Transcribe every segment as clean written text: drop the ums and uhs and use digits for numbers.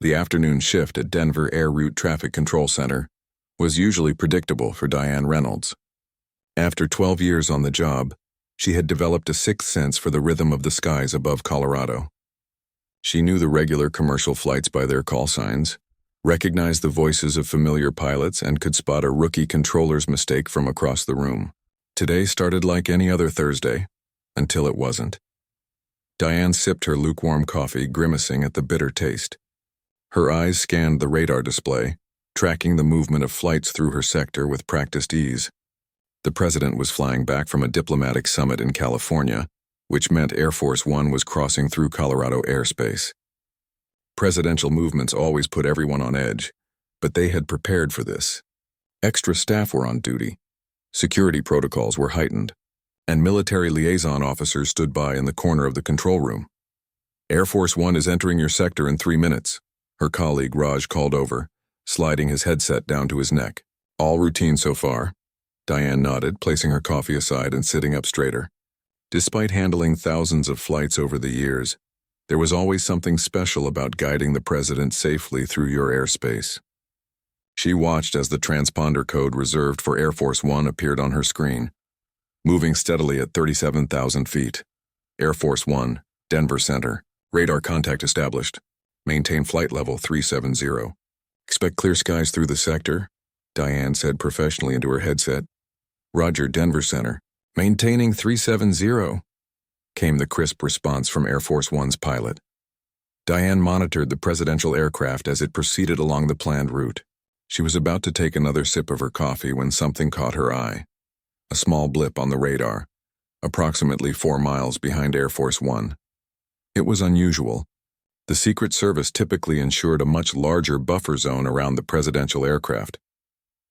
The afternoon shift at Denver Air Route Traffic Control Center was usually predictable for Diane Reynolds. After 12 years on the job, she had developed a sixth sense for the rhythm of the skies above Colorado. She knew the regular commercial flights by their call signs, recognized the voices of familiar pilots, and could spot a rookie controller's mistake from across the room. Today started like any other Thursday, until it wasn't. Diane sipped her lukewarm coffee, grimacing at the bitter taste. Her eyes scanned the radar display, tracking the movement of flights through her sector with practiced ease. The president was flying back from a diplomatic summit in California, which meant Air Force One was crossing through Colorado airspace. Presidential movements always put everyone on edge, but they had prepared for this. Extra staff were on duty, security protocols were heightened, and military liaison officers stood by in the corner of the control room. Air Force One is entering your sector in 3 minutes, her colleague Raj called over, sliding his headset down to his neck. All routine so far. Diane nodded, placing her coffee aside and sitting up straighter. Despite handling thousands of flights over the years, there was always something special about guiding the president safely through your airspace. She watched as the transponder code reserved for Air Force One appeared on her screen. Moving steadily at 37,000 feet. Air Force One, Denver Center. Radar contact established. Maintain flight level 370. Expect clear skies through the sector, Diane said professionally into her headset. Roger, Denver Center. Maintaining 370, came the crisp response from Air Force One's pilot. Diane monitored the presidential aircraft as it proceeded along the planned route. She was about to take another sip of her coffee when something caught her eye. A small blip on the radar, approximately 4 miles behind Air Force One. It was unusual. The Secret Service typically ensured a much larger buffer zone around the presidential aircraft.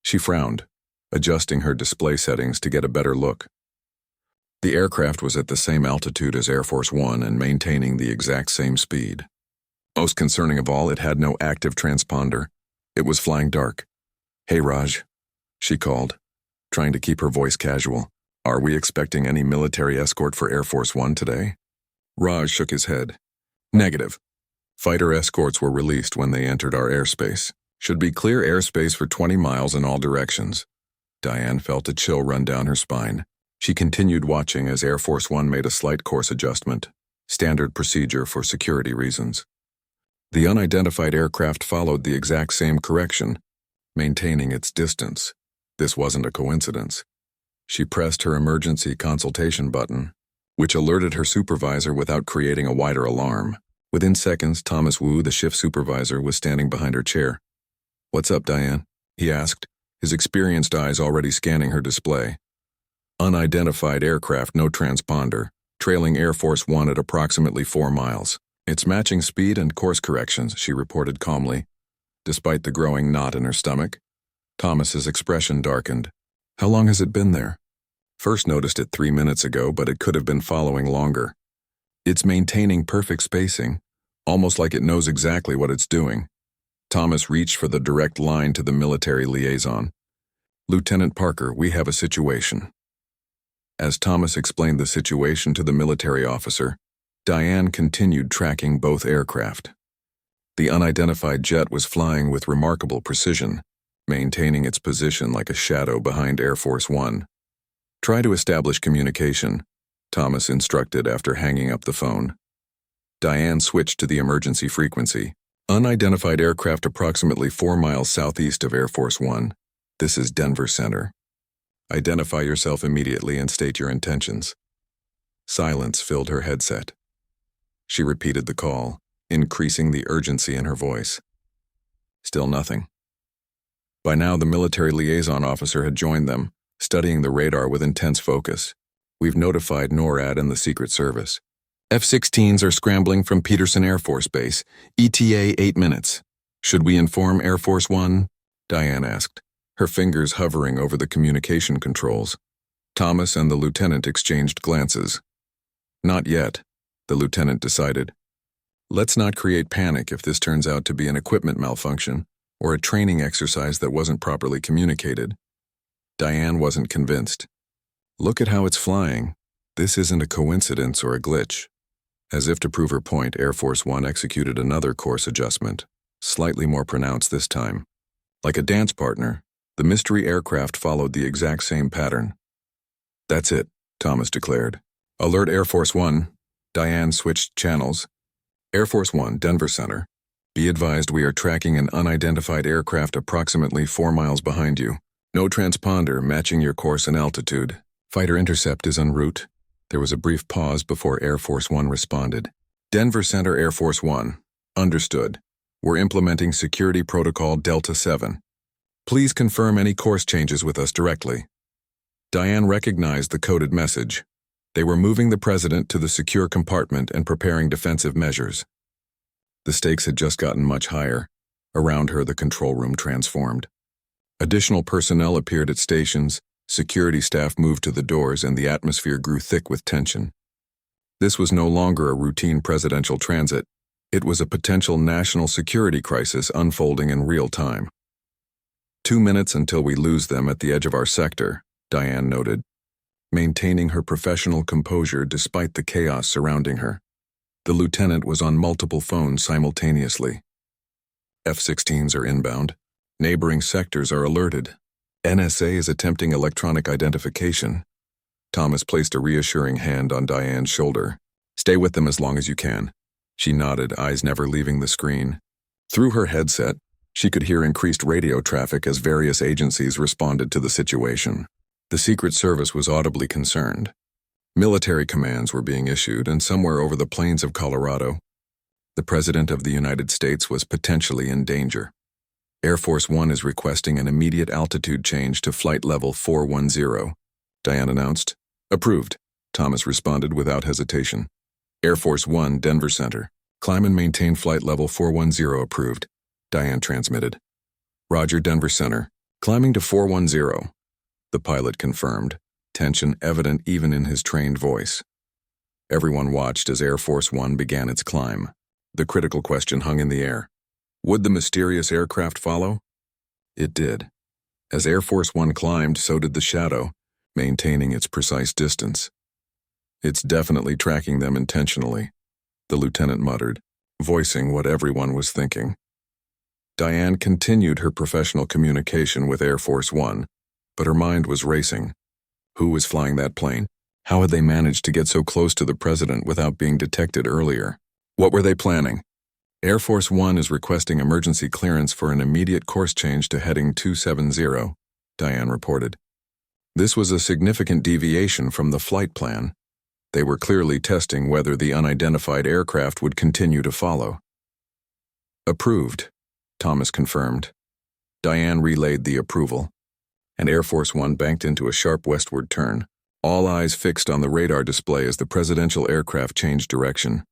She frowned, adjusting her display settings to get a better look. The aircraft was at the same altitude as Air Force One and maintaining the exact same speed. Most concerning of all, it had no active transponder. It was flying dark. "Hey, Raj," she called, trying to keep her voice casual. "Are we expecting any military escort for Air Force One today?" Raj shook his head. "Negative. Fighter escorts were released when they entered our airspace. Should be clear airspace for 20 miles in all directions." Diane felt a chill run down her spine. She continued watching as Air Force One made a slight course adjustment, standard procedure for security reasons. The unidentified aircraft followed the exact same correction, maintaining its distance. This wasn't a coincidence. She pressed her emergency consultation button, which alerted her supervisor without creating a wider alarm. Within seconds, Thomas Wu, the shift supervisor, was standing behind her chair. "What's up, Diane?" he asked, his experienced eyes already scanning her display. Unidentified aircraft, no transponder, trailing Air Force One at approximately 4 miles. "It's matching speed and course corrections," she reported calmly, despite the growing knot in her stomach. Thomas's expression darkened. "How long has it been there?" "First noticed it 3 minutes ago, but it could have been following longer. It's maintaining perfect spacing, almost like it knows exactly what it's doing." Thomas reached for the direct line to the military liaison. "Lieutenant Parker, we have a situation." As Thomas explained the situation to the military officer, Diane continued tracking both aircraft. The unidentified jet was flying with remarkable precision, maintaining its position like a shadow behind Air Force One. "Try to establish communication," Thomas instructed after hanging up the phone. Diane switched to the emergency frequency. "Unidentified aircraft approximately 4 miles southeast of Air Force One. This is Denver Center. Identify yourself immediately and state your intentions." Silence filled her headset. She repeated the call, increasing the urgency in her voice. Still nothing. By now, the military liaison officer had joined them, studying the radar with intense focus. "We've notified NORAD and the Secret Service. F-16s are scrambling from Peterson Air Force Base, ETA 8 minutes. Should we inform Air Force One?" Diane asked, her fingers hovering over the communication controls. Thomas and the lieutenant exchanged glances. "Not yet," the lieutenant decided. "Let's not create panic if this turns out to be an equipment malfunction or a training exercise that wasn't properly communicated." Diane wasn't convinced. "Look at how it's flying. This isn't a coincidence or a glitch." As if to prove her point, Air Force One executed another course adjustment, slightly more pronounced this time. Like a dance partner, the mystery aircraft followed the exact same pattern. "That's it," Thomas declared. "Alert Air Force One." Diane switched channels. "Air Force One, Denver Center. Be advised we are tracking an unidentified aircraft approximately 4 miles behind you. No transponder matching your course and altitude. Fighter intercept is en route." There was a brief pause before Air Force One responded. "Denver Center, Air Force One. Understood. We're implementing security protocol Delta 7. Please confirm any course changes with us directly." Diane recognized the coded message. They were moving the president to the secure compartment and preparing defensive measures. The stakes had just gotten much higher. Around her, the control room transformed. Additional personnel appeared at stations, security staff moved to the doors, and the atmosphere grew thick with tension. This was no longer a routine presidential transit. It was a potential national security crisis unfolding in real time. 2 minutes until we lose them at the edge of our sector, Diane noted, maintaining her professional composure despite the chaos surrounding her. The lieutenant was on multiple phones simultaneously. F-16s are inbound. Neighboring sectors are alerted. NSA is attempting electronic identification. Thomas placed a reassuring hand on Diane's shoulder. "Stay with them as long as you can." She nodded, eyes never leaving the screen. Through her headset, she could hear increased radio traffic as various agencies responded to the situation. The Secret Service was audibly concerned. Military commands were being issued, and somewhere over the plains of Colorado, the President of the United States was potentially in danger. "Air Force One is requesting an immediate altitude change to flight level 410, Diane announced. "Approved," Thomas responded without hesitation. "Air Force One, Denver Center. Climb and maintain flight level 410 approved," Diane transmitted. "Roger, Denver Center. Climbing to 410, the pilot confirmed, tension evident even in his trained voice. Everyone watched as Air Force One began its climb. The critical question hung in the air. Would the mysterious aircraft follow? It did. As Air Force One climbed, so did the shadow, maintaining its precise distance. "It's definitely tracking them intentionally," the lieutenant muttered, voicing what everyone was thinking. Diane continued her professional communication with Air Force One, but her mind was racing. Who was flying that plane? How had they managed to get so close to the president without being detected earlier? What were they planning? "Air Force One is requesting emergency clearance for an immediate course change to heading 270, Diane reported. This was a significant deviation from the flight plan. They were clearly testing whether the unidentified aircraft would continue to follow. "Approved," Thomas confirmed. Diane relayed the approval, and Air Force One banked into a sharp westward turn, all eyes fixed on the radar display as the presidential aircraft changed direction.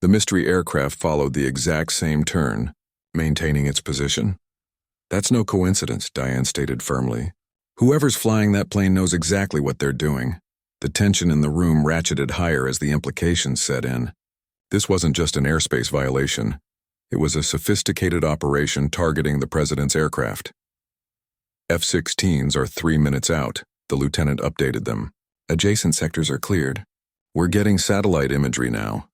The mystery aircraft followed the exact same turn, maintaining its position. "That's no coincidence," Diane stated firmly. "Whoever's flying that plane knows exactly what they're doing." The tension in the room ratcheted higher as the implications set in. This wasn't just an airspace violation. It was a sophisticated operation targeting the president's aircraft. "F-16s are 3 minutes out," the lieutenant updated them. "Adjacent sectors are cleared. We're getting satellite imagery now."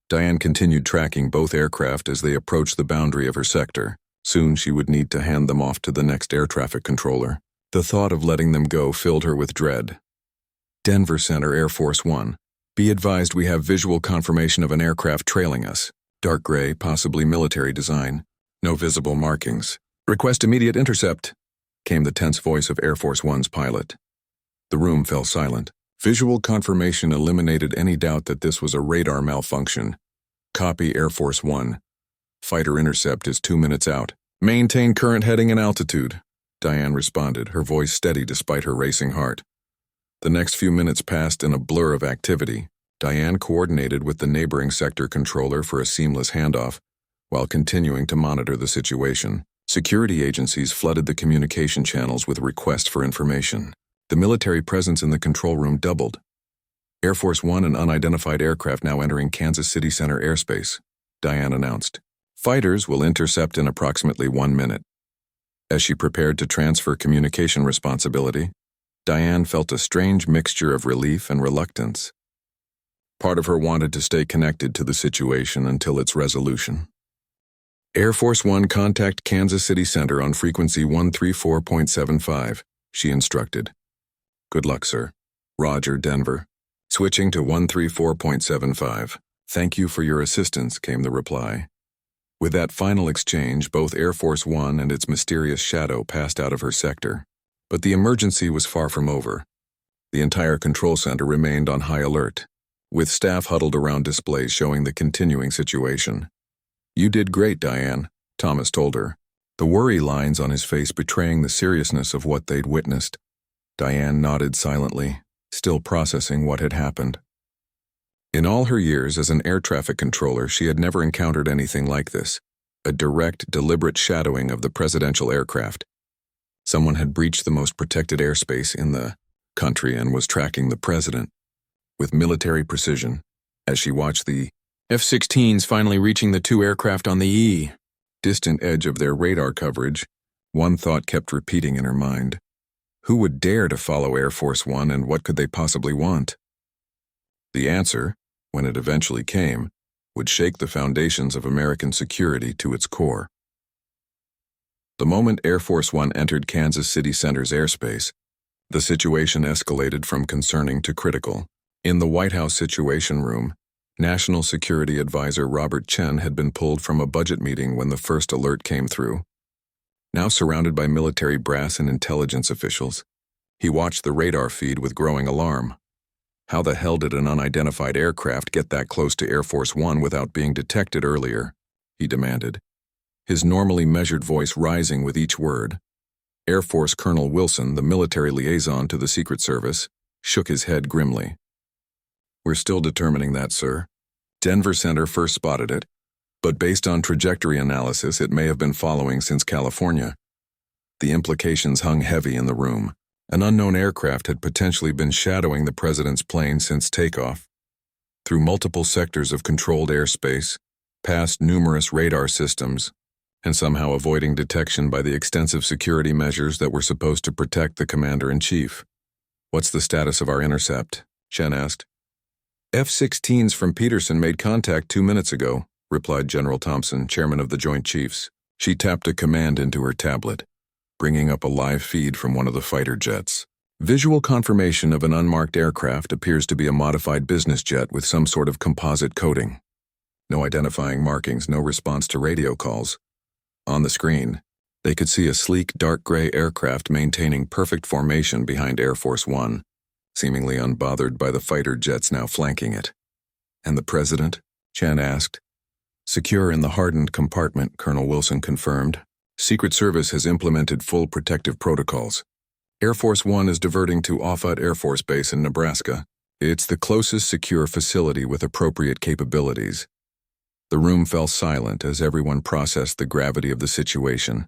Diane continued tracking both aircraft as they approached the boundary of her sector. Soon she would need to hand them off to the next air traffic controller. The thought of letting them go filled her with dread. "Denver Center, Air Force One. Be advised we have visual confirmation of an aircraft trailing us. Dark gray, possibly military design. No visible markings. Request immediate intercept," came the tense voice of Air Force One's pilot. The room fell silent. Visual confirmation eliminated any doubt that this was a radar malfunction. "Copy, Air Force One. Fighter intercept is 2 minutes out. Maintain current heading and altitude," Diane responded, her voice steady despite her racing heart. The next few minutes passed in a blur of activity. Diane coordinated with the neighboring sector controller for a seamless handoff, while continuing to monitor the situation. Security agencies flooded the communication channels with requests for information. The military presence in the control room doubled. "Air Force One and unidentified aircraft now entering Kansas City Center airspace," Diane announced. "Fighters will intercept in approximately 1 minute." As she prepared to transfer communication responsibility, Diane felt a strange mixture of relief and reluctance. Part of her wanted to stay connected to the situation until its resolution. Air Force One, contact Kansas City Center on frequency 134.75, she instructed. Good luck, sir. Roger, Denver. Switching to 134.75. Thank you for your assistance, came the reply. With that final exchange, both Air Force One and its mysterious shadow passed out of her sector. But the emergency was far from over. The entire control center remained on high alert, with staff huddled around displays showing the continuing situation. You did great, Diane, Thomas told her, the worry lines on his face betraying the seriousness of what they'd witnessed. Diane nodded silently, still processing what had happened. In all her years as an air traffic controller, she had never encountered anything like this, a direct, deliberate shadowing of the presidential aircraft. Someone had breached the most protected airspace in the country and was tracking the president with military precision as she watched the F-16s finally reaching the two aircraft on the distant edge of their radar coverage. One thought kept repeating in her mind. Who would dare to follow Air Force One, and what could they possibly want? The answer, when it eventually came, would shake the foundations of American security to its core. The moment Air Force One entered Kansas City Center's airspace, the situation escalated from concerning to critical. In the White House Situation Room, National Security Advisor Robert Chen had been pulled from a budget meeting when the first alert came through. Now surrounded by military brass and intelligence officials, he watched the radar feed with growing alarm. How the hell did an unidentified aircraft get that close to Air Force One without being detected earlier? He demanded, his normally measured voice rising with each word. Air Force Colonel Wilson, the military liaison to the Secret Service, shook his head grimly. We're still determining that, sir. Denver Center first spotted it, but based on trajectory analysis, it may have been following since California. The implications hung heavy in the room. An unknown aircraft had potentially been shadowing the president's plane since takeoff. Through multiple sectors of controlled airspace, past numerous radar systems, and somehow avoiding detection by the extensive security measures that were supposed to protect the commander-in-chief. What's the status of our intercept? Chen asked. F-16s from Peterson made contact 2 minutes ago, replied General Thompson, chairman of the Joint Chiefs. She tapped a command into her tablet, bringing up a live feed from one of the fighter jets. Visual confirmation of an unmarked aircraft appears to be a modified business jet with some sort of composite coating. No identifying markings, no response to radio calls. On the screen, they could see a sleek, dark gray aircraft maintaining perfect formation behind Air Force One, seemingly unbothered by the fighter jets now flanking it. And the president? Chen asked. Secure in the hardened compartment, Colonel Wilson confirmed. Secret Service has implemented full protective protocols. Air Force One is diverting to Offutt Air Force Base in Nebraska. It's the closest secure facility with appropriate capabilities. The room fell silent as everyone processed the gravity of the situation.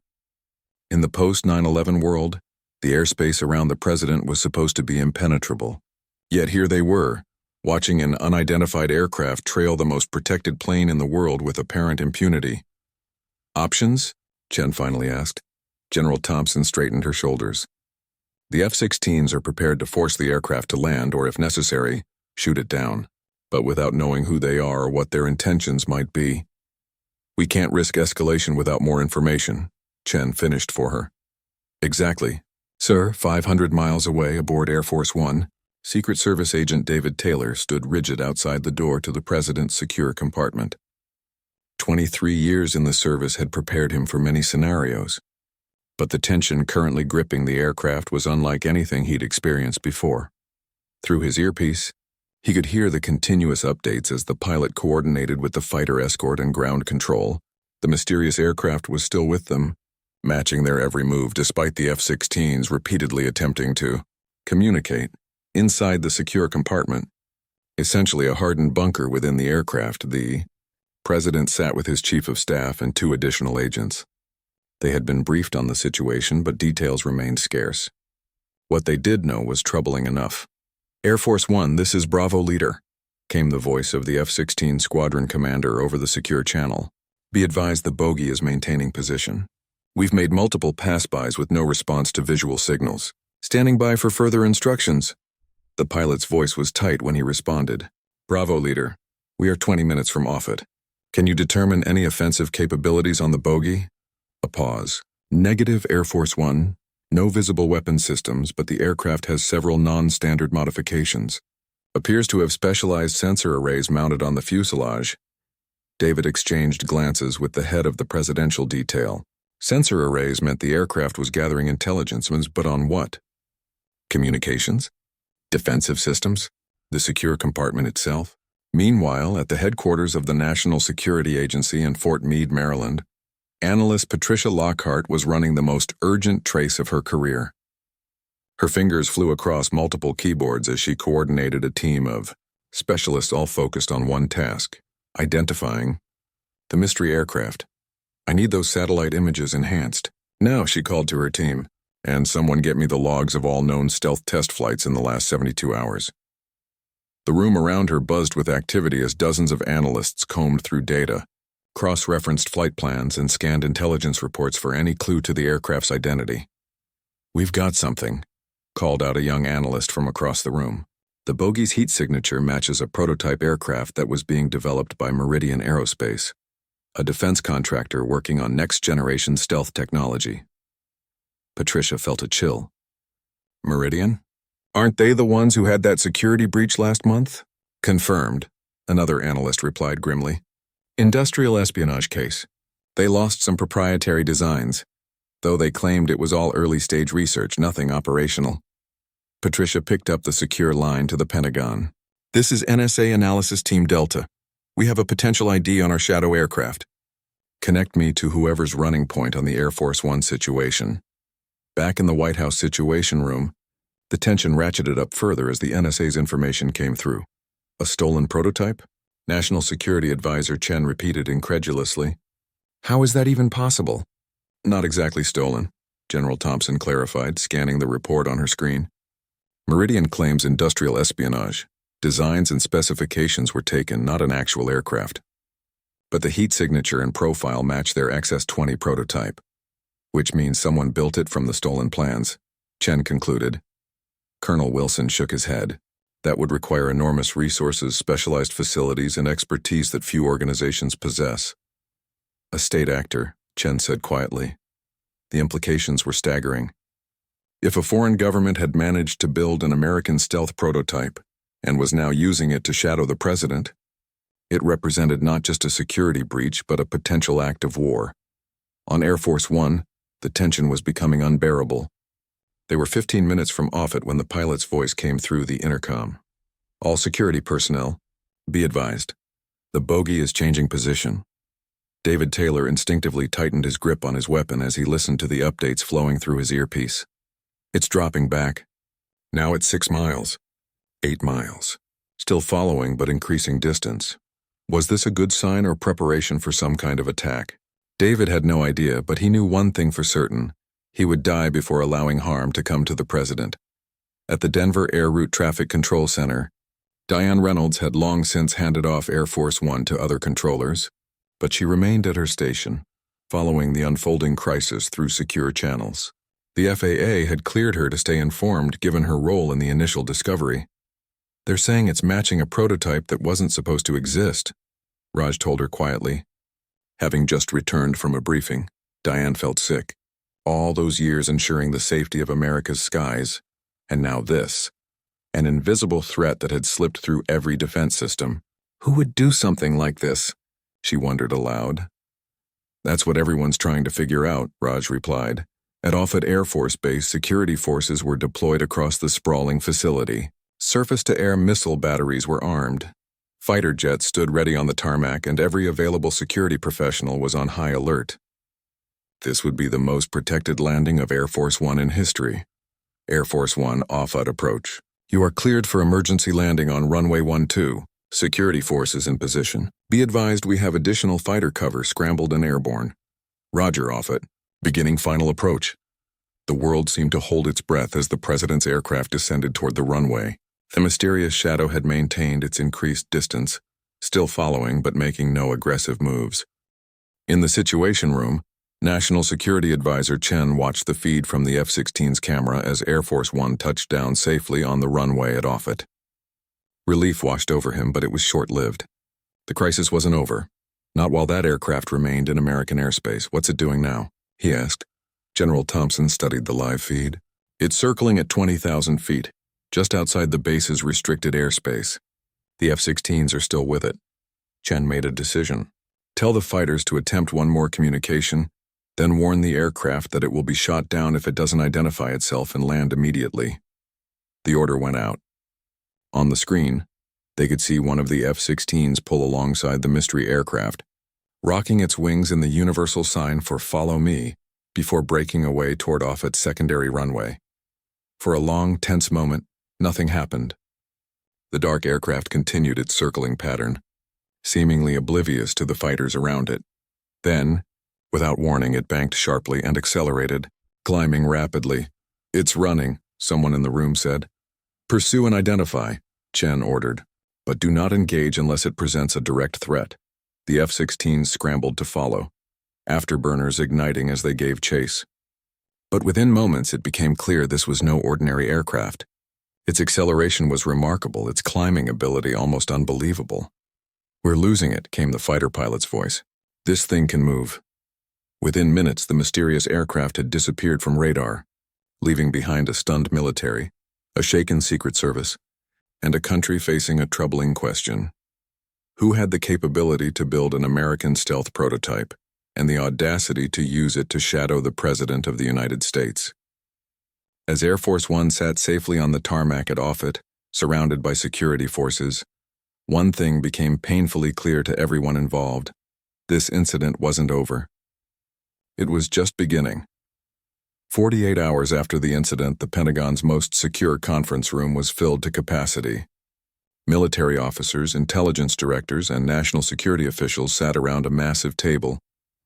In the post-9/11 world, the airspace around the president was supposed to be impenetrable. Yet here they were, watching an unidentified aircraft trail the most protected plane in the world with apparent impunity. Options? Chen finally asked. General Thompson straightened her shoulders. The F-16s are prepared to force the aircraft to land or, if necessary, shoot it down, but without knowing who they are or what their intentions might be. We can't risk escalation without more information, Chen finished for her. Exactly. Sir, 500 miles away aboard Air Force One, Secret Service agent David Taylor stood rigid outside the door to the president's secure compartment. 23 years in the service had prepared him for many scenarios, but the tension currently gripping the aircraft was unlike anything he'd experienced before. Through his earpiece, he could hear the continuous updates as the pilot coordinated with the fighter escort and ground control. The mysterious aircraft was still with them, matching their every move despite the F-16s repeatedly attempting to communicate. Inside the secure compartment, essentially a hardened bunker within the aircraft, the president sat with his chief of staff and 2 additional agents. They had been briefed on the situation, but details remained scarce. What they did know was troubling enough. Air Force One, this is Bravo Leader, came the voice of the F-16 squadron commander over the secure channel. Be advised the bogey is maintaining position. We've made multiple pass-bys with no response to visual signals. Standing by for further instructions. The pilot's voice was tight when he responded. Bravo, Leader. We are 20 minutes from Offutt. Can you determine any offensive capabilities on the bogey? A pause. Negative, Air Force One. No visible weapon systems, but the aircraft has several non-standard modifications. Appears to have specialized sensor arrays mounted on the fuselage. David exchanged glances with the head of the presidential detail. Sensor arrays meant the aircraft was gathering intelligence, but on what? Communications? Defensive systems? The secure compartment itself? Meanwhile, at the headquarters of the National Security Agency in Fort Meade, Maryland, analyst Patricia Lockhart was running the most urgent trace of her career. Her fingers flew across multiple keyboards as she coordinated a team of specialists all focused on one task, identifying the mystery aircraft. I need those satellite images enhanced. Now, she called to her team, and someone get me the logs of all known stealth test flights in the last 72 hours. The room around her buzzed with activity as dozens of analysts combed through data, cross-referenced flight plans, and scanned intelligence reports for any clue to the aircraft's identity. We've got something, called out a young analyst from across the room. The bogey's heat signature matches a prototype aircraft that was being developed by Meridian Aerospace, a defense contractor working on next-generation stealth technology. Patricia felt a chill. Meridian? Aren't they the ones who had that security breach last month? Confirmed, another analyst replied grimly. Industrial espionage case. They lost some proprietary designs, though they claimed it was all early-stage research, nothing operational. Patricia picked up the secure line to the Pentagon. This is NSA Analysis Team Delta. We have a potential ID on our shadow aircraft. Connect me to whoever's running point on the Air Force One situation. Back in the White House Situation Room, the tension ratcheted up further as the NSA's information came through. A stolen prototype? National Security Advisor Chen repeated incredulously. How is that even possible? Not exactly stolen, General Thompson clarified, scanning the report on her screen. Meridian claims industrial espionage. Designs and specifications were taken, not an actual aircraft. But the heat signature and profile match their XS-20 prototype, which means someone built it from the stolen plans, Chen concluded. Colonel Wilson shook his head. That would require enormous resources, specialized facilities, and expertise that few organizations possess. A state actor, Chen said quietly. The implications were staggering. If a foreign government had managed to build an American stealth prototype and was now using it to shadow the president, it represented not just a security breach but a potential act of war. On Air Force One, the tension was becoming unbearable. They were 15 minutes from off it when the pilot's voice came through the intercom. All security personnel, be advised. The bogey is changing position. David Taylor instinctively tightened his grip on his weapon as he listened to the updates flowing through his earpiece. It's dropping back. Now it's 6 miles. 8 miles. Still following but increasing distance. Was this a good sign or preparation for some kind of attack? David had no idea, but he knew one thing for certain. He would die before allowing harm to come to the president. At the Denver Air Route Traffic Control Center, Diane Reynolds had long since handed off Air Force One to other controllers, but she remained at her station, following the unfolding crisis through secure channels. The FAA had cleared her to stay informed given her role in the initial discovery. They're saying it's matching a prototype that wasn't supposed to exist, Raj told her quietly. Having just returned from a briefing, Diane felt sick. All those years ensuring the safety of America's skies, and now this. An invisible threat that had slipped through every defense system. Who would do something like this? She wondered aloud. That's what everyone's trying to figure out, Raj replied. At Offutt Air Force Base, security forces were deployed across the sprawling facility. Surface-to-air missile batteries were armed. Fighter jets stood ready on the tarmac, and every available security professional was on high alert. This would be the most protected landing of Air Force One in history. Air Force One, Offutt approach. You are cleared for emergency landing on runway 12. Security forces in position. Be advised we have additional fighter cover scrambled and airborne. Roger, Offutt. Beginning final approach. The world seemed to hold its breath as the president's aircraft descended toward the runway. The mysterious shadow had maintained its increased distance, still following but making no aggressive moves. In the Situation Room, National Security Advisor Chen watched the feed from the F-16's camera as Air Force One touched down safely on the runway at Offutt. Relief washed over him, but it was short-lived. The crisis wasn't over. Not while that aircraft remained in American airspace. What's it doing now? He asked. General Thompson studied the live feed. It's circling at 20,000 feet, just outside the base's restricted airspace. The F-16s are still with it. Chen made a decision. Tell the fighters to attempt one more communication, then warn the aircraft that it will be shot down if it doesn't identify itself and land immediately. The order went out. On the screen, they could see one of the F-16s pull alongside the mystery aircraft, rocking its wings in the universal sign for "Follow Me" before breaking away toward off its secondary runway. For a long, tense moment, nothing happened. The dark aircraft continued its circling pattern, seemingly oblivious to the fighters around it. Then, without warning, it banked sharply and accelerated, climbing rapidly. "It's running," someone in the room said. "Pursue and identify," Chen ordered, "but do not engage unless it presents a direct threat." The F-16s scrambled to follow, afterburners igniting as they gave chase. But within moments it became clear this was no ordinary aircraft. Its acceleration was remarkable, its climbing ability almost unbelievable. "We're losing it," came the fighter pilot's voice. "This thing can move." Within minutes, the mysterious aircraft had disappeared from radar, leaving behind a stunned military, a shaken Secret Service, and a country facing a troubling question. Who had the capability to build an American stealth prototype and the audacity to use it to shadow the President of the United States? As Air Force One sat safely on the tarmac at Offutt, surrounded by security forces, one thing became painfully clear to everyone involved. This incident wasn't over. It was just beginning. 48 hours after the incident, the Pentagon's most secure conference room was filled to capacity. Military officers, intelligence directors, and national security officials sat around a massive table,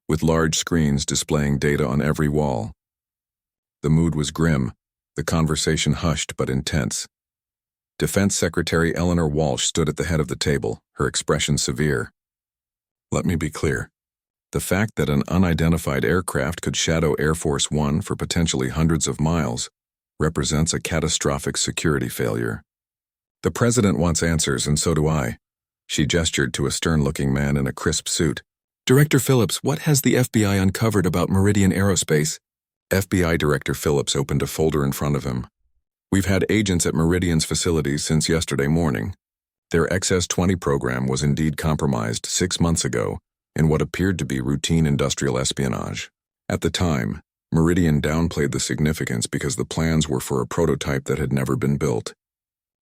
with large screens displaying data on every wall. The mood was grim, the conversation hushed but intense. Defense Secretary Eleanor Walsh stood at the head of the table, her expression severe. "Let me be clear. The fact that an unidentified aircraft could shadow Air Force One for potentially hundreds of miles represents a catastrophic security failure. The President wants answers, and so do I." She gestured to a stern-looking man in a crisp suit. "Director Phillips, what has the FBI uncovered about Meridian Aerospace?" FBI Director Phillips opened a folder in front of him. "We've had agents at Meridian's facilities since yesterday morning. Their XS-20 program was indeed compromised 6 months ago in what appeared to be routine industrial espionage. At the time, Meridian downplayed the significance because the plans were for a prototype that had never been built.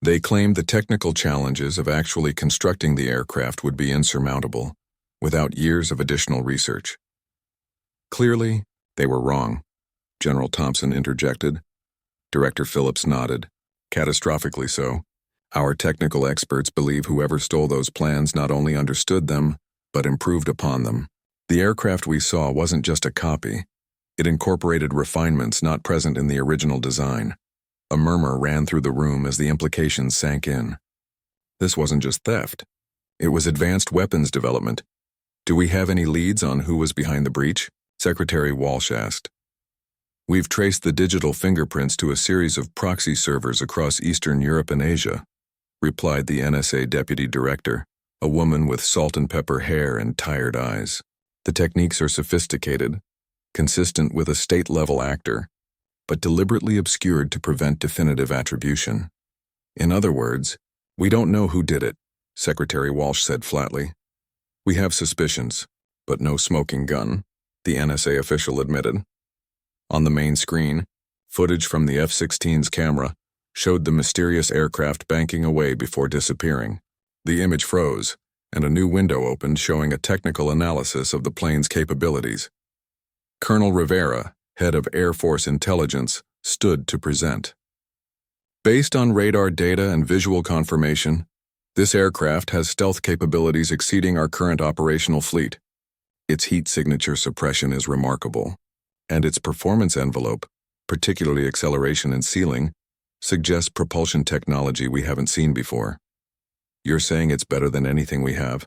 They claimed the technical challenges of actually constructing the aircraft would be insurmountable, without years of additional research. Clearly, they were wrong," General Thompson interjected. Director Phillips nodded. "Catastrophically so. Our technical experts believe whoever stole those plans not only understood them, but improved upon them. The aircraft we saw wasn't just a copy. It incorporated refinements not present in the original design." A murmur ran through the room as the implications sank in. This wasn't just theft. It was advanced weapons development. "Do we have any leads on who was behind the breach?" Secretary Walsh asked. "We've traced the digital fingerprints to a series of proxy servers across Eastern Europe and Asia," replied the NSA Deputy Director, a woman with salt and pepper hair and tired eyes. "The techniques are sophisticated, consistent with a state-level actor, but deliberately obscured to prevent definitive attribution. In other words, we don't know who did it," Secretary Walsh said flatly. "We have suspicions, but no smoking gun," the NSA official admitted. On the main screen, footage from the F-16's camera showed the mysterious aircraft banking away before disappearing. The image froze, and a new window opened showing a technical analysis of the plane's capabilities. Colonel Rivera, head of Air Force Intelligence, stood to present. "Based on radar data and visual confirmation, this aircraft has stealth capabilities exceeding our current operational fleet. Its heat signature suppression is remarkable, and its performance envelope, particularly acceleration and sealing, suggests propulsion technology we haven't seen before." "You're saying it's better than anything we have?"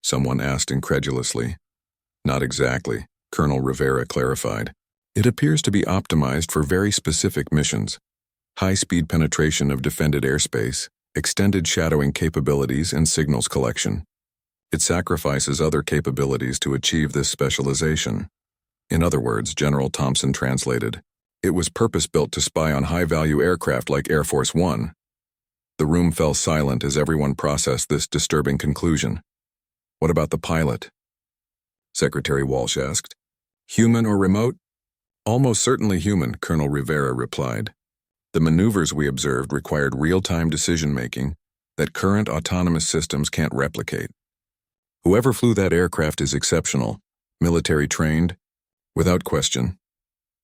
someone asked incredulously. "Not exactly," Colonel Rivera clarified. "It appears to be optimized for very specific missions: high-speed penetration of defended airspace, extended shadowing capabilities, and signals collection. It sacrifices other capabilities to achieve this specialization. In other words, General Thompson translated, it was purpose-built to spy on high-value aircraft like Air Force One. The room fell silent as everyone processed this disturbing conclusion. What about the pilot? Secretary Walsh asked. Human or remote? Almost certainly human, Colonel Rivera replied. The maneuvers we observed required real-time decision-making that current autonomous systems can't replicate. Whoever flew that aircraft is exceptional, military-trained, without question.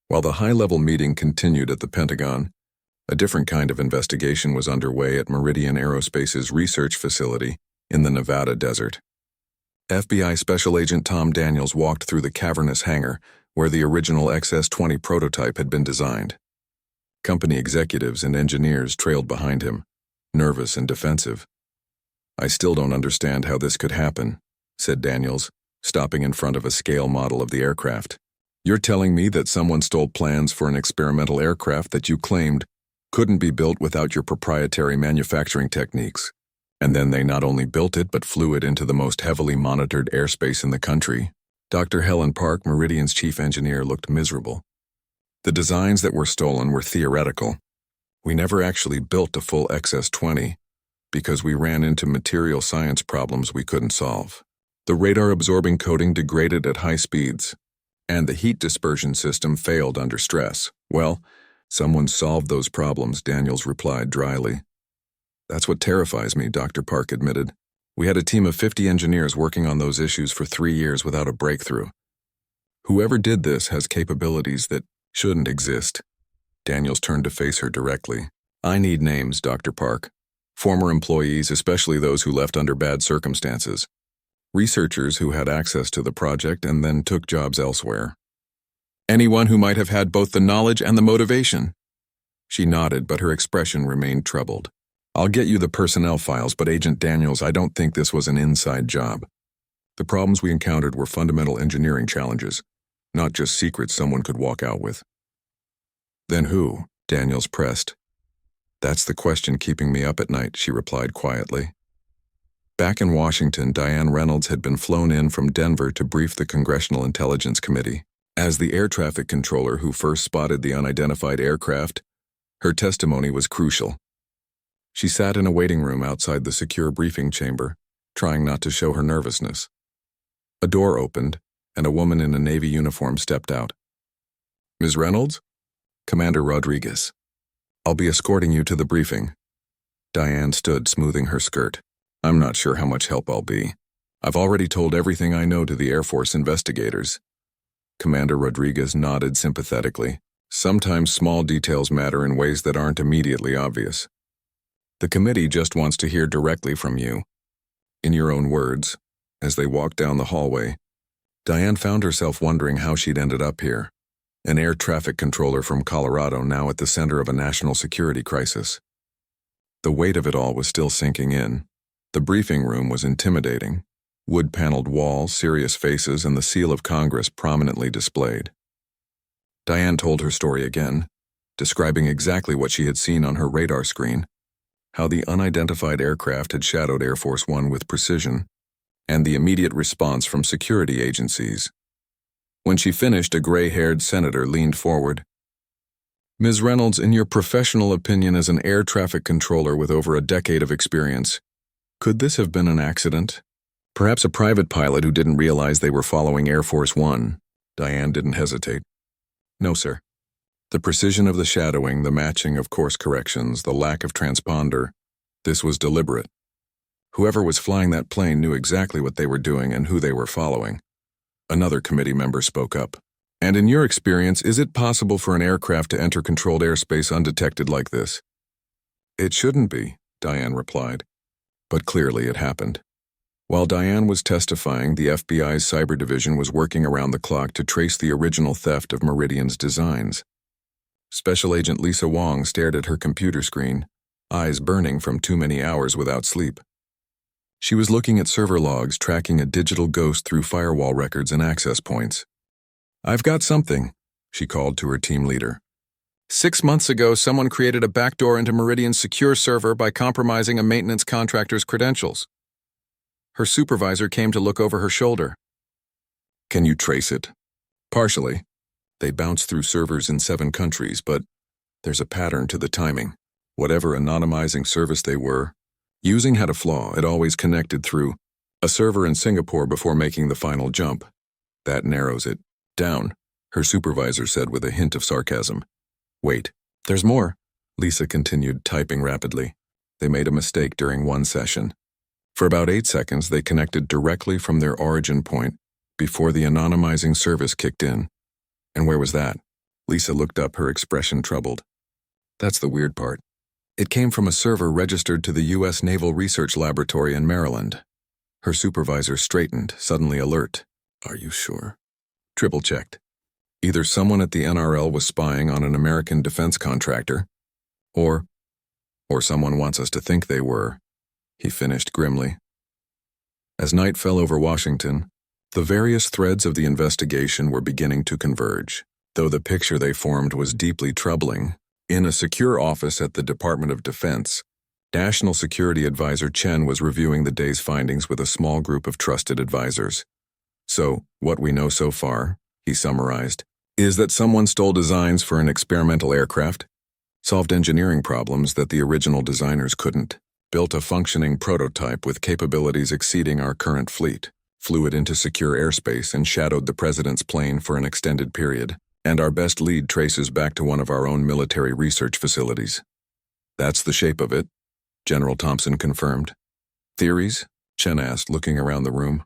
While the high-level meeting continued at the Pentagon, a different kind of investigation was underway at Meridian Aerospace's research facility in the Nevada desert. FBI Special Agent Tom Daniels walked through the cavernous hangar where the original XS-20 prototype had been designed. Company executives and engineers trailed behind him, nervous and defensive. I still don't understand how this could happen, said Daniels, stopping in front of a scale model of the aircraft. You're telling me that someone stole plans for an experimental aircraft that you claimed couldn't be built without your proprietary manufacturing techniques, and then they not only built it but flew it into the most heavily monitored airspace in the country? Dr. Helen Park, Meridian's chief engineer, looked miserable. The designs that were stolen were theoretical. We never actually built a full XS-20 because we ran into material science problems we couldn't solve. The radar-absorbing coating degraded at high speeds, and the heat dispersion system failed under stress. Well, someone solved those problems, Daniels replied dryly. That's what terrifies me, Dr. Park admitted. We had a team of 50 engineers working on those issues for 3 years without a breakthrough. Whoever did this has capabilities that shouldn't exist. Daniels turned to face her directly. I need names, Dr. Park. Former employees, especially those who left under bad circumstances. Researchers who had access to the project and then took jobs elsewhere. Anyone who might have had both the knowledge and the motivation. She nodded, but her expression remained troubled. I'll get you the personnel files, but Agent Daniels, I don't think this was an inside job. The problems we encountered were fundamental engineering challenges, not just secrets someone could walk out with. Then who? Daniels pressed. That's the question keeping me up at night, she replied quietly. Back in Washington, Diane Reynolds had been flown in from Denver to brief the Congressional Intelligence Committee. As the air traffic controller who first spotted the unidentified aircraft, her testimony was crucial. She sat in a waiting room outside the secure briefing chamber, trying not to show her nervousness. A door opened, and a woman in a Navy uniform stepped out. Ms. Reynolds? Commander Rodriguez. I'll be escorting you to the briefing. Diane stood, smoothing her skirt. I'm not sure how much help I'll be. I've already told everything I know to the Air Force investigators. Commander Rodriguez nodded sympathetically. Sometimes small details matter in ways that aren't immediately obvious. The committee just wants to hear directly from you. In your own words, as they walked down the hallway, Diane found herself wondering how she'd ended up here, an air traffic controller from Colorado now at the center of a national security crisis. The weight of it all was still sinking in. The briefing room was intimidating. Wood-paneled walls, serious faces, and the seal of Congress prominently displayed. Diane told her story again, describing exactly what she had seen on her radar screen, how the unidentified aircraft had shadowed Air Force One with precision, and the immediate response from security agencies. When she finished, a gray-haired senator leaned forward. Ms. Reynolds, in your professional opinion as an air traffic controller with over a decade of experience, could this have been an accident? Perhaps a private pilot who didn't realize they were following Air Force One. Diane didn't hesitate. No, sir. The precision of the shadowing, the matching of course corrections, the lack of transponder, this was deliberate. Whoever was flying that plane knew exactly what they were doing and who they were following. Another committee member spoke up. And in your experience, is it possible for an aircraft to enter controlled airspace undetected like this? It shouldn't be, Diane replied. But clearly it happened. While Diane was testifying, the FBI's cyber division was working around the clock to trace the original theft of Meridian's designs. Special Agent Lisa Wong stared at her computer screen, eyes burning from too many hours without sleep. She was looking at server logs, tracking a digital ghost through firewall records and access points. I've got something, she called to her team leader. 6 months ago, someone created a backdoor into Meridian's secure server by compromising a maintenance contractor's credentials. Her supervisor came to look over her shoulder. Can you trace it? Partially. They bounce through servers in 7 countries, but there's a pattern to the timing. Whatever anonymizing service they were using had a flaw. It always connected through a server in Singapore before making the final jump. That narrows it down, her supervisor said with a hint of sarcasm. Wait, there's more, Lisa continued, typing rapidly. They made a mistake during one session. For about 8 seconds, they connected directly from their origin point before the anonymizing service kicked in. And where was that? Lisa looked up, her expression troubled. That's the weird part. It came from a server registered to the U.S. Naval Research Laboratory in Maryland. Her supervisor straightened, suddenly alert. Are you sure? Triple-checked. Either someone at the NRL was spying on an American defense contractor, or someone wants us to think they were, he finished grimly. As night fell over Washington, the various threads of the investigation were beginning to converge, though the picture they formed was deeply troubling. In a secure office at the Department of Defense, National Security Advisor Chen was reviewing the day's findings with a small group of trusted advisors. So, what we know so far, he summarized, is that someone stole designs for an experimental aircraft, solved engineering problems that the original designers couldn't, built a functioning prototype with capabilities exceeding our current fleet, flew it into secure airspace and shadowed the president's plane for an extended period, and our best lead traces back to one of our own military research facilities. That's the shape of it, General Thompson confirmed. Theories? Chen asked, looking around the room.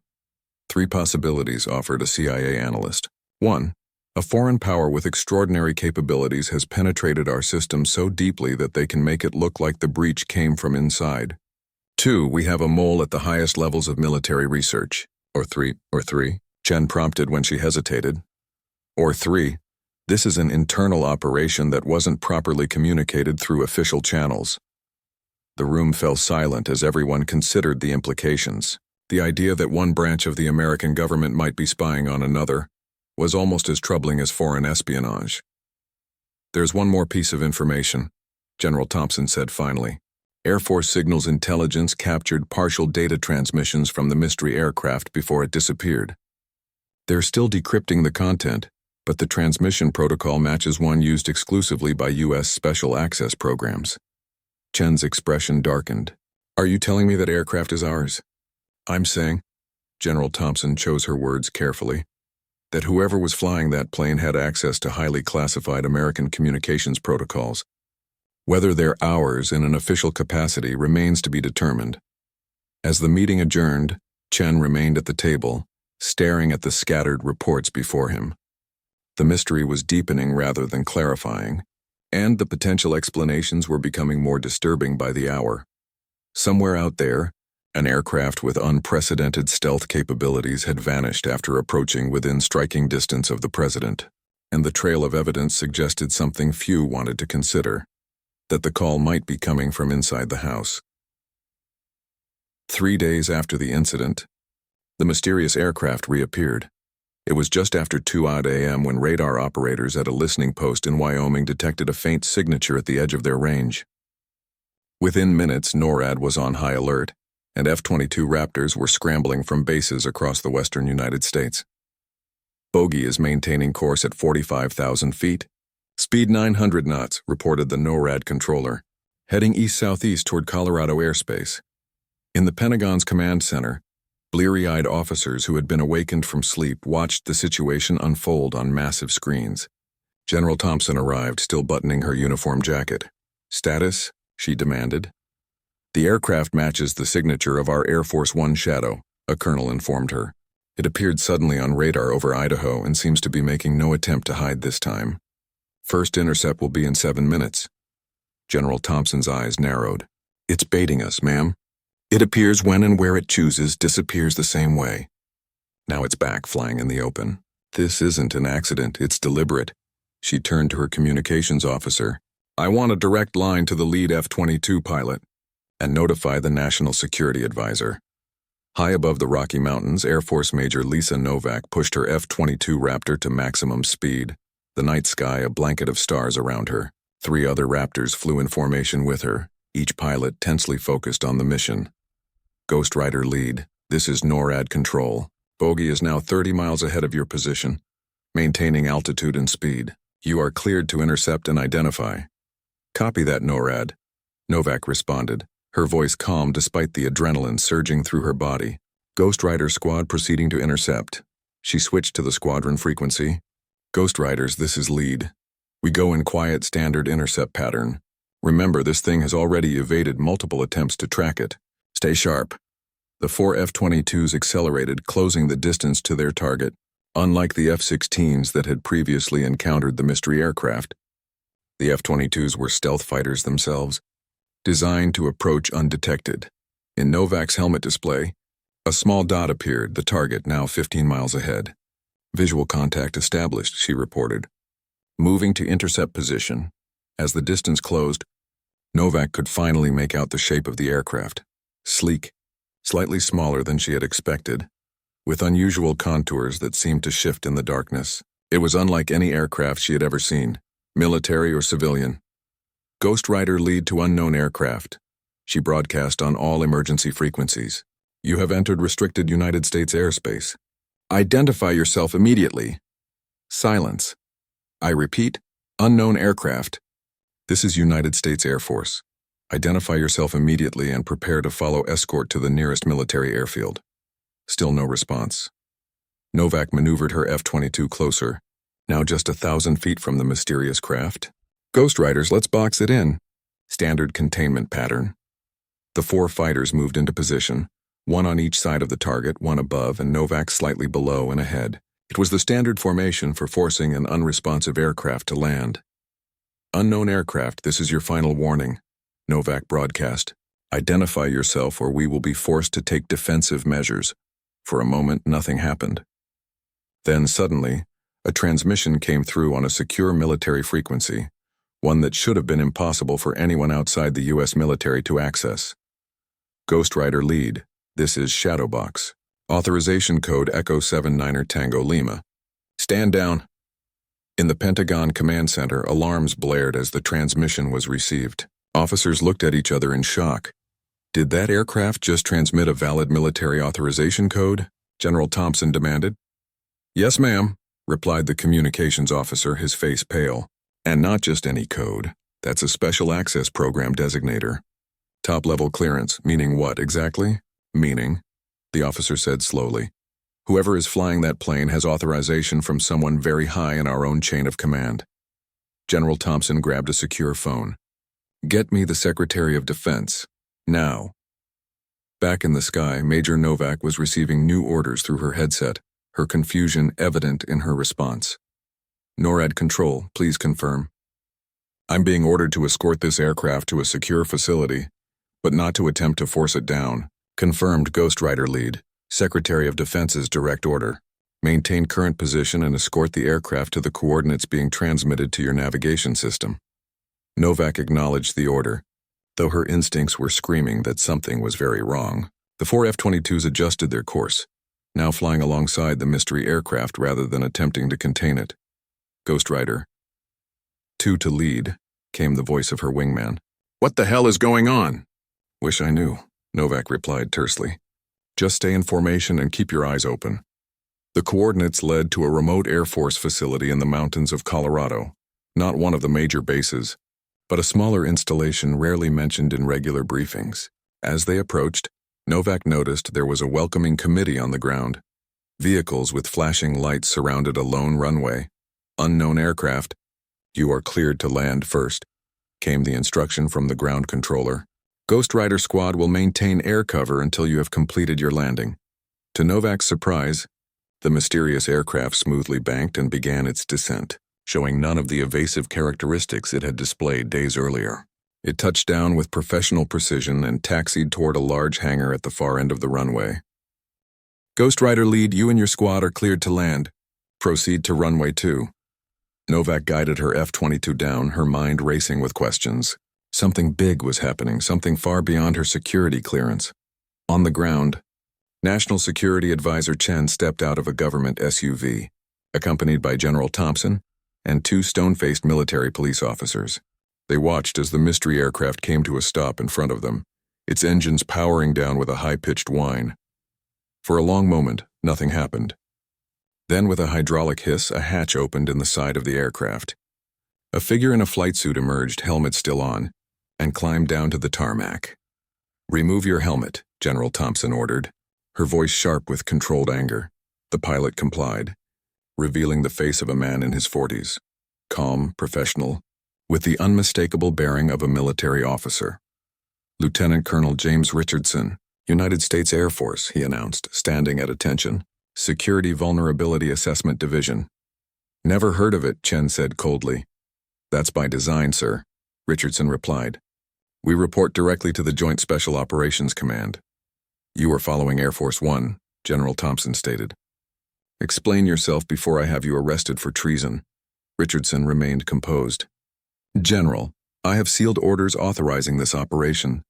3 possibilities, offered a CIA analyst. 1. A foreign power with extraordinary capabilities has penetrated our system so deeply that they can make it look like the breach came from inside. 2. We have a mole at the highest levels of military research. Or three, Chen prompted when she hesitated. Or 3. This is an internal operation that wasn't properly communicated through official channels. The room fell silent as everyone considered the implications. The idea that one branch of the American government might be spying on another was almost as troubling as foreign espionage. There's one more piece of information, General Thompson said finally. Air Force Signals Intelligence captured partial data transmissions from the mystery aircraft before it disappeared. They're still decrypting the content, but the transmission protocol matches one used exclusively by U.S. Special Access programs. Chen's expression darkened. Are you telling me that aircraft is ours? I'm saying, General Thompson chose her words carefully, that whoever was flying that plane had access to highly classified American communications protocols. Whether they're ours in an official capacity remains to be determined. As the meeting adjourned, Chen remained at the table, staring at the scattered reports before him. The mystery was deepening rather than clarifying, and the potential explanations were becoming more disturbing by the hour. Somewhere out there, an aircraft with unprecedented stealth capabilities had vanished after approaching within striking distance of the president, and the trail of evidence suggested something few wanted to consider, that the call might be coming from inside the house. 3 days after the incident, the mysterious aircraft reappeared. It was just after 2 a.m. when radar operators at a listening post in Wyoming detected a faint signature at the edge of their range. Within minutes, NORAD was on high alert, and F-22 Raptors were scrambling from bases across the western United States. Bogey is maintaining course at 45,000 feet. Speed 900 knots, reported the NORAD controller, heading east-southeast toward Colorado airspace. In the Pentagon's command center, bleary-eyed officers who had been awakened from sleep watched the situation unfold on massive screens. General Thompson arrived, still buttoning her uniform jacket. Status? She demanded. The aircraft matches the signature of our Air Force One Shadow, a colonel informed her. It appeared suddenly on radar over Idaho and seems to be making no attempt to hide this time. First intercept will be in 7 minutes. General Thompson's eyes narrowed. It's baiting us, ma'am. It appears when and where it chooses, disappears the same way. Now it's back, flying in the open. This isn't an accident, it's deliberate. She turned to her communications officer. I want a direct line to the lead F-22 pilot, and notify the National Security Advisor. High above the Rocky Mountains, Air Force Major Lisa Novak pushed her F-22 Raptor to maximum speed, the night sky a blanket of stars around her. 3 other Raptors flew in formation with her, each pilot tensely focused on the mission. Ghost Rider lead, This is NORAD control. Bogey is now 30 miles ahead of your position, maintaining altitude and speed. You are cleared to intercept and identify. Copy that, NORAD. Novak responded, her voice calm despite the adrenaline surging through her body. Ghost Rider squad proceeding to intercept. She switched to the squadron frequency. Ghost Riders, this is lead. We go in quiet standard intercept pattern. Remember, this thing has already evaded multiple attempts to track it. Stay sharp. The 4 F-22s accelerated, closing the distance to their target, unlike the F-16s that had previously encountered the mystery aircraft. The F-22s were stealth fighters themselves, designed to approach undetected. In Novak's helmet display, a small dot appeared, the target now 15 miles ahead. Visual contact established, she reported. Moving to intercept position. As the distance closed, Novak could finally make out the shape of the aircraft. Sleek, slightly smaller than she had expected, with unusual contours that seemed to shift in the darkness. It was unlike any aircraft she had ever seen, military or civilian. Ghost Rider lead to unknown aircraft. She broadcast on all emergency frequencies. You have entered restricted United States airspace. Identify yourself immediately. Silence. I repeat, unknown aircraft. This is United States Air Force. Identify yourself immediately and prepare to follow escort to the nearest military airfield. Still no response. Novak maneuvered her F-22 closer, now just 1,000 feet from the mysterious craft. Ghost Riders, let's box it in. Standard containment pattern. The 4 fighters moved into position, one on each side of the target, one above, and Novak slightly below and ahead. It was the standard formation for forcing an unresponsive aircraft to land. Unknown aircraft, this is your final warning. Novak broadcast. Identify yourself or we will be forced to take defensive measures. For a moment, nothing happened. Then suddenly, a transmission came through on a secure military frequency, one that should have been impossible for anyone outside the U.S. military to access. Ghost Rider lead. This is Shadowbox. Authorization code Echo 79er Tango Lima. Stand down. In the Pentagon Command Center, alarms blared as the transmission was received. Officers looked at each other in shock. Did that aircraft just transmit a valid military authorization code? General Thompson demanded. Yes, ma'am, replied the communications officer, his face pale. And not just any code. That's a special access program designator. Top-level clearance, meaning what exactly? Meaning, the officer said slowly, whoever is flying that plane has authorization from someone very high in our own chain of command. General Thompson grabbed a secure phone. Get me the Secretary of Defense. Now. Back in the sky, Major Novak was receiving new orders through her headset, her confusion evident in her response. NORAD control, please confirm. I'm being ordered to escort this aircraft to a secure facility, but not to attempt to force it down. Confirmed, Ghost Rider lead. Secretary of Defense's direct order. Maintain current position and escort the aircraft to the coordinates being transmitted to your navigation system. Novak acknowledged the order, though her instincts were screaming that something was very wrong. The 4 F-22s adjusted their course, now flying alongside the mystery aircraft rather than attempting to contain it. Ghost Rider. 2 to lead, came the voice of her wingman. What the hell is going on? Wish I knew, Novak replied tersely. Just stay in formation and keep your eyes open. The coordinates led to a remote Air Force facility in the mountains of Colorado, not one of the major bases, but a smaller installation rarely mentioned in regular briefings. As they approached, Novak noticed there was a welcoming committee on the ground. Vehicles with flashing lights surrounded a lone runway. Unknown aircraft. You are cleared to land first, came the instruction from the ground controller. Ghost Rider squad will maintain air cover until you have completed your landing. To Novak's surprise, the mysterious aircraft smoothly banked and began its descent, showing none of the evasive characteristics it had displayed days earlier. It touched down with professional precision and taxied toward a large hangar at the far end of the runway. Ghost Rider lead, you and your squad are cleared to land. Proceed to runway 2. Novak guided her F-22 down, her mind racing with questions. Something big was happening, something far beyond her security clearance. On the ground, National Security Advisor Chen stepped out of a government SUV, accompanied by General Thompson and 2 stone-faced military police officers. They watched as the mystery aircraft came to a stop in front of them, its engines powering down with a high-pitched whine. For a long moment, nothing happened. Then, with a hydraulic hiss, a hatch opened in the side of the aircraft. A figure in a flight suit emerged, helmet still on, and climbed down to the tarmac. "Remove your helmet," General Thompson ordered, her voice sharp with controlled anger. The pilot complied, revealing the face of a man in his 40s, calm, professional, with the unmistakable bearing of a military officer. "Lieutenant Colonel James Richardson, United States Air Force," he announced, standing at attention. "Security Vulnerability Assessment Division." "Never heard of it," Chen said coldly. "That's by design, sir," Richardson replied. "We report directly to the Joint Special Operations Command." "You are following Air Force One," General Thompson stated. "Explain yourself before I have you arrested for treason." Richardson remained composed. "General, I have sealed orders authorizing this operation.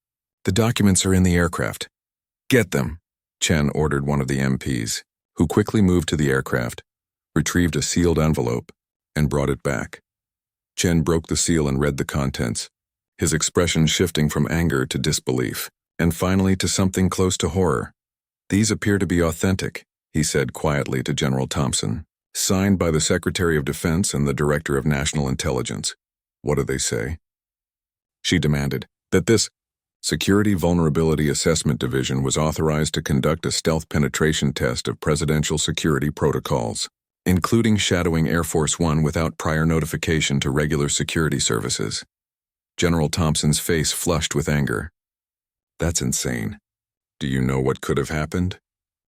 The documents are in the aircraft." "Get them," Chen ordered one of the MPs, who quickly moved to the aircraft, retrieved a sealed envelope, and brought it back. Chen broke the seal and read the contents, his expression shifting from anger to disbelief, and finally to something close to horror. "These appear to be authentic," he said quietly to General Thompson. "Signed by the Secretary of Defense and the Director of National Intelligence." "What do they say?" She demanded. "That this Security Vulnerability Assessment Division was authorized to conduct a stealth penetration test of presidential security protocols, including shadowing Air Force One without prior notification to regular security services." General Thompson's face flushed with anger. "That's insane. Do you know what could have happened?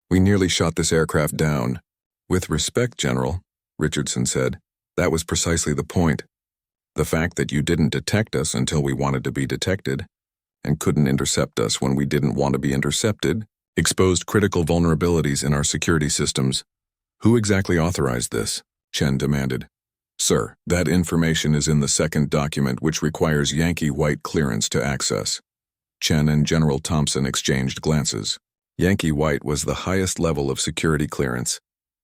We nearly shot this aircraft down." "With respect, General," Richardson said, "that was precisely the point. The fact that you didn't detect us until we wanted to be detected, and couldn't intercept us when we didn't want to be intercepted, exposed critical vulnerabilities in our security systems." "Who exactly authorized this?" Chen demanded. "Sir, that information is in the second document, which requires Yankee White clearance to access." Chen and General Thompson exchanged glances. Yankee White was the highest level of security clearance,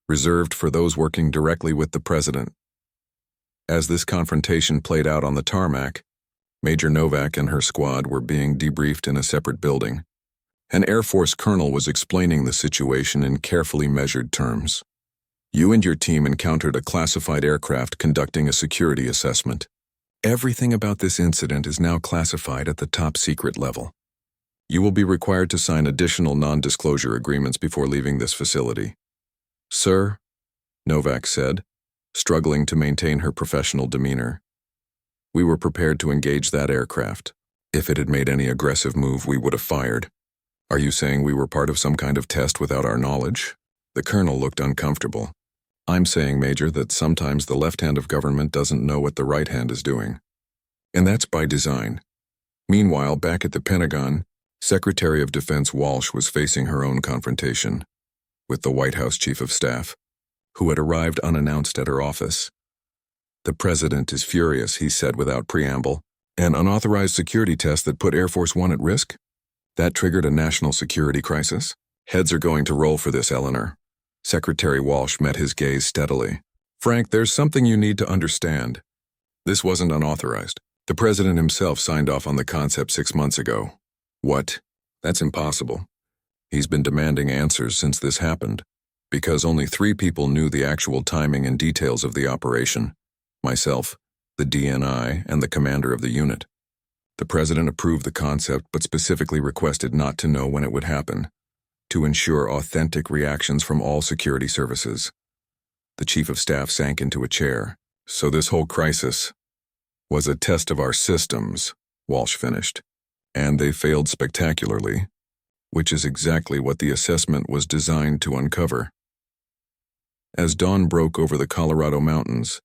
reserved for those working directly with the president. As this confrontation played out on the tarmac, Major Novak and her squad were being debriefed in a separate building. An Air Force colonel was explaining the situation in carefully measured terms. "You and your team encountered a classified aircraft conducting a security assessment. Everything about this incident is now classified at the top secret level. You will be required to sign additional non-disclosure agreements before leaving this facility." "Sir," Novak said, struggling to maintain her professional demeanor, "we were prepared to engage that aircraft. If it had made any aggressive move, we would have fired." "Are you saying we were part of some kind of test without our knowledge?" The colonel looked uncomfortable. "I'm saying, Major, that sometimes the left hand of government doesn't know what the right hand is doing. And that's by design." Meanwhile, back at the Pentagon, Secretary of Defense Walsh was facing her own confrontation with the White House Chief of Staff, who had arrived unannounced at her office. "The president is furious," he said without preamble. "An unauthorized security test that put Air Force One at risk? That triggered a national security crisis? Heads are going to roll for this, Eleanor." Secretary Walsh met his gaze steadily. "Frank, there's something you need to understand. This wasn't unauthorized. The president himself signed off on the concept 6 months ago." "What? That's impossible. He's been demanding answers since this happened, because only 3 people knew the actual timing and details of the operation. Myself, the DNI, and the commander of the unit. The president approved the concept but specifically requested not to know when it would happen, to ensure authentic reactions from all security services." The chief of staff sank into a chair. "So this whole crisis was a test of our systems," Walsh finished. "And they failed spectacularly, which is exactly what the assessment was designed to uncover." As dawn broke over the Colorado mountains,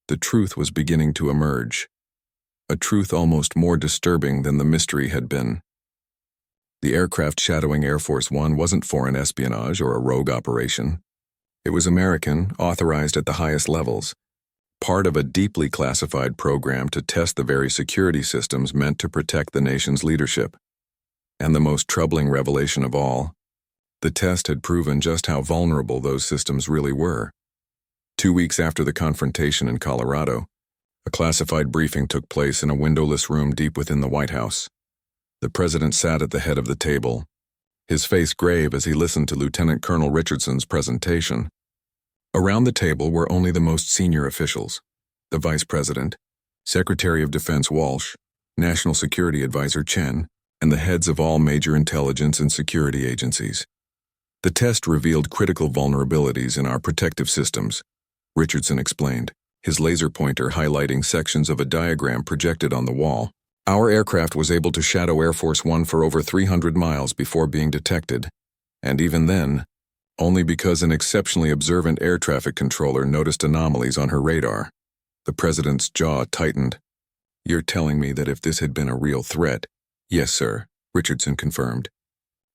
the truth was beginning to emerge, a truth almost more disturbing than the mystery had been. The aircraft shadowing Air Force One wasn't foreign espionage or a rogue operation. It was American, authorized at the highest levels, part of a deeply classified program to test the very security systems meant to protect the nation's leadership. And the most troubling revelation of all, the test had proven just how vulnerable those systems really were. 2 weeks after the confrontation in Colorado, a classified briefing took place in a windowless room deep within the White House. The president sat at the head of the table, his face grave as he listened to Lieutenant Colonel Richardson's presentation. Around the table were only the most senior officials: the Vice President, Secretary of Defense Walsh, National Security Advisor Chen, and the heads of all major intelligence and security agencies. The test revealed critical vulnerabilities in our protective systems, Richardson explained, his laser pointer highlighting sections of a diagram projected on the wall. Our aircraft was able to shadow Air Force One for over 300 miles before being detected, and even then, only because an exceptionally observant air traffic controller noticed anomalies on her radar. The president's jaw tightened. "You're telling me that if this had been a real threat—" "Yes, sir," Richardson confirmed.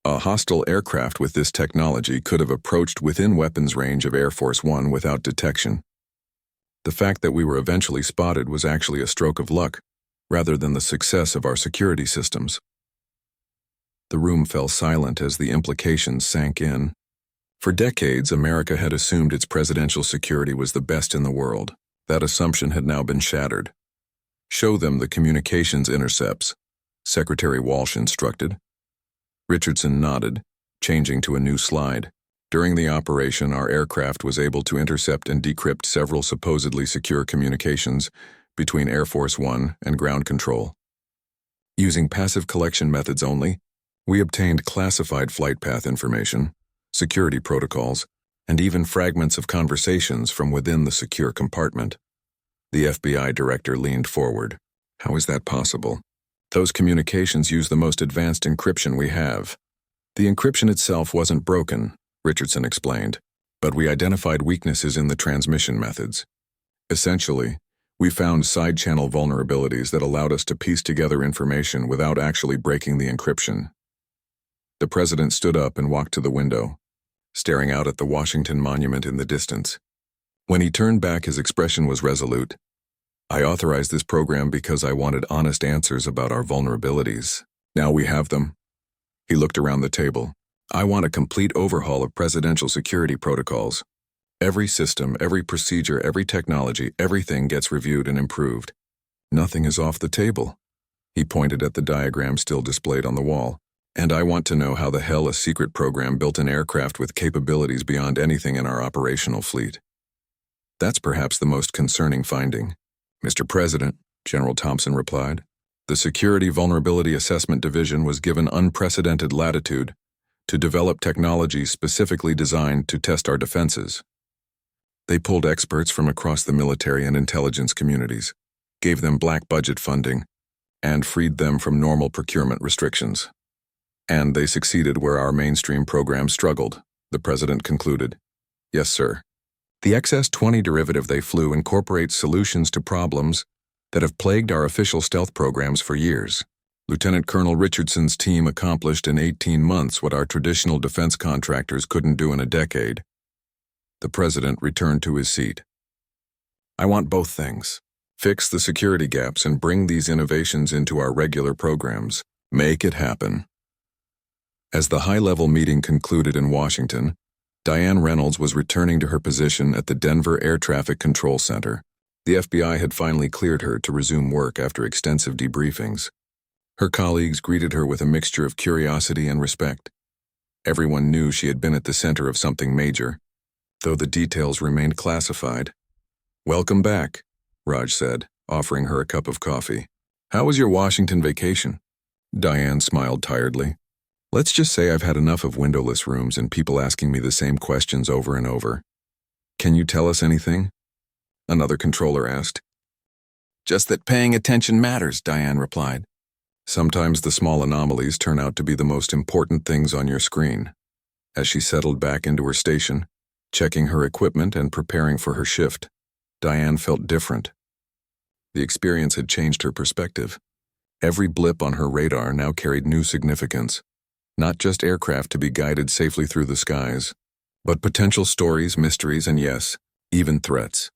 "A hostile aircraft with this technology could have approached within weapons range of Air Force One without detection. The fact that we were eventually spotted was actually a stroke of luck, rather than the success of our security systems." The room fell silent as the implications sank in. For decades, America had assumed its presidential security was the best in the world. That assumption had now been shattered. "Show them the communications intercepts," Secretary Walsh instructed. Richardson nodded, changing to a new slide. During the operation, our aircraft was able to intercept and decrypt several supposedly secure communications between Air Force One and ground control. Using passive collection methods only, we obtained classified flight path information, security protocols, and even fragments of conversations from within the secure compartment. The FBI director leaned forward. "How is that possible?" "Those communications use the most advanced encryption we have. The encryption itself wasn't broken," Richardson explained, "but we identified weaknesses in the transmission methods. Essentially, we found side-channel vulnerabilities that allowed us to piece together information without actually breaking the encryption." The president stood up and walked to the window, staring out at the Washington Monument in the distance. When he turned back, his expression was resolute. "I authorized this program because I wanted honest answers about our vulnerabilities. Now we have them." He looked around the table. "I want a complete overhaul of presidential security protocols. Every system, every procedure, every technology, everything gets reviewed and improved. Nothing is off the table." He pointed at the diagram still displayed on the wall. "And I want to know how the hell a secret program built an aircraft with capabilities beyond anything in our operational fleet." "That's perhaps the most concerning finding." "Mr. President," General Thompson replied, "the Security Vulnerability Assessment Division was given unprecedented latitude to develop technologies specifically designed to test our defenses. They pulled experts from across the military and intelligence communities, gave them black budget funding, and freed them from normal procurement restrictions. And they succeeded where our mainstream program struggled," the president concluded. "Yes, sir. The XS-20 derivative they flew incorporates solutions to problems that have plagued our official stealth programs for years. Lieutenant Colonel Richardson's team accomplished in 18 months what our traditional defense contractors couldn't do in a decade." The president returned to his seat. "I want both things. Fix the security gaps and bring these innovations into our regular programs. Make it happen." As the high-level meeting concluded in Washington, Diane Reynolds was returning to her position at the Denver Air Traffic Control Center. The FBI had finally cleared her to resume work after extensive debriefings. Her colleagues greeted her with a mixture of curiosity and respect. Everyone knew she had been at the center of something major, though the details remained classified. "Welcome back," Raj said, offering her a cup of coffee. "How was your Washington vacation?" Diane smiled tiredly. "Let's just say I've had enough of windowless rooms and people asking me the same questions over and over." "Can you tell us anything?" another controller asked. "Just that paying attention matters," Diane replied. "Sometimes the small anomalies turn out to be the most important things on your screen." As she settled back into her station, checking her equipment and preparing for her shift, Diane felt different. The experience had changed her perspective. Every blip on her radar now carried new significance. Not just aircraft to be guided safely through the skies, but potential stories, mysteries, and yes, even threats.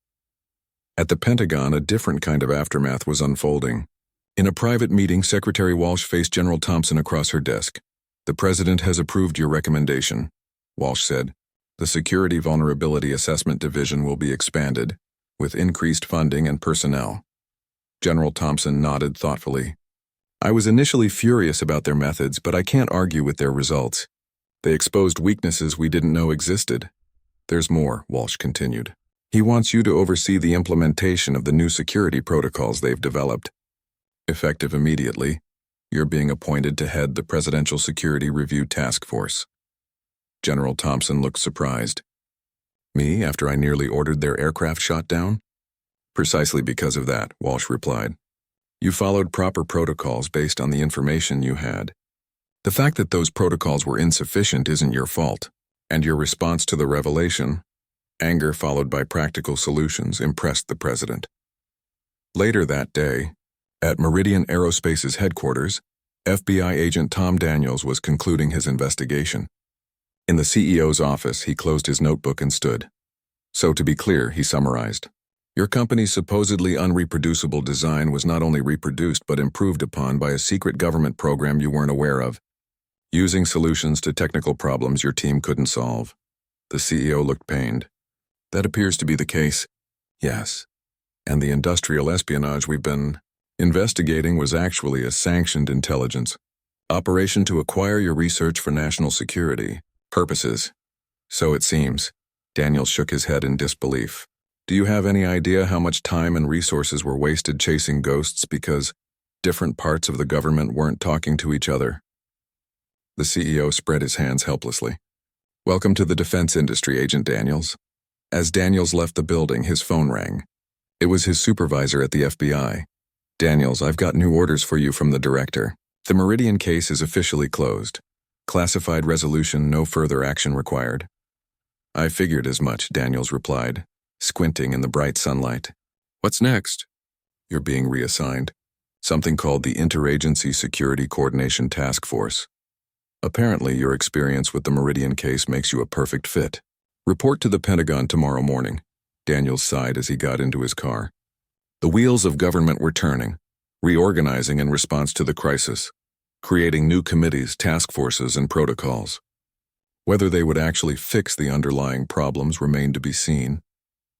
At the Pentagon, a different kind of aftermath was unfolding. In a private meeting, Secretary Walsh faced General Thompson across her desk. "The President has approved your recommendation," Walsh said. "The Security Vulnerability Assessment Division will be expanded, with increased funding and personnel." General Thompson nodded thoughtfully. "I was initially furious about their methods, but I can't argue with their results. They exposed weaknesses we didn't know existed. There's more, Walsh continued. He wants you to oversee the implementation of the new security protocols they've developed. Effective immediately, you're being appointed to head the Presidential Security Review Task Force. General Thompson looked surprised. Me, after I nearly ordered their aircraft shot down? Precisely because of that, Walsh replied. You followed proper protocols based on the information you had. The fact that those protocols were insufficient isn't your fault, and your response to the revelation, anger followed by practical solutions, impressed the president. Later that day, at Meridian Aerospace's headquarters, FBI agent Tom Daniels was concluding his investigation. In the CEO's office, he closed his notebook and stood. So to be clear, he summarized, your company's supposedly unreproducible design was not only reproduced but improved upon by a secret government program you weren't aware of, using solutions to technical problems your team couldn't solve. The CEO looked pained. That appears to be the case. Yes. And the industrial espionage we've been investigating was actually a sanctioned intelligence operation to acquire your research for national security purposes. So it seems. Daniel shook his head in disbelief. Do you have any idea how much time and resources were wasted chasing ghosts because different parts of the government weren't talking to each other? The CEO spread his hands helplessly. Welcome to the defense industry, Agent Daniels. As Daniels left the building, his phone rang. It was his supervisor at the FBI. Daniels, I've got new orders for you from the director. The Meridian case is officially closed. Classified resolution, no further action required. I figured as much, Daniels replied, squinting in the bright sunlight. What's next? You're being reassigned. Something called the Interagency Security Coordination Task Force. Apparently, your experience with the Meridian case makes you a perfect fit. Report to the Pentagon tomorrow morning. Daniels sighed as he got into his car. The wheels of government were turning, reorganizing in response to the crisis, creating new committees, task forces, and protocols. Whether they would actually fix the underlying problems remained to be seen.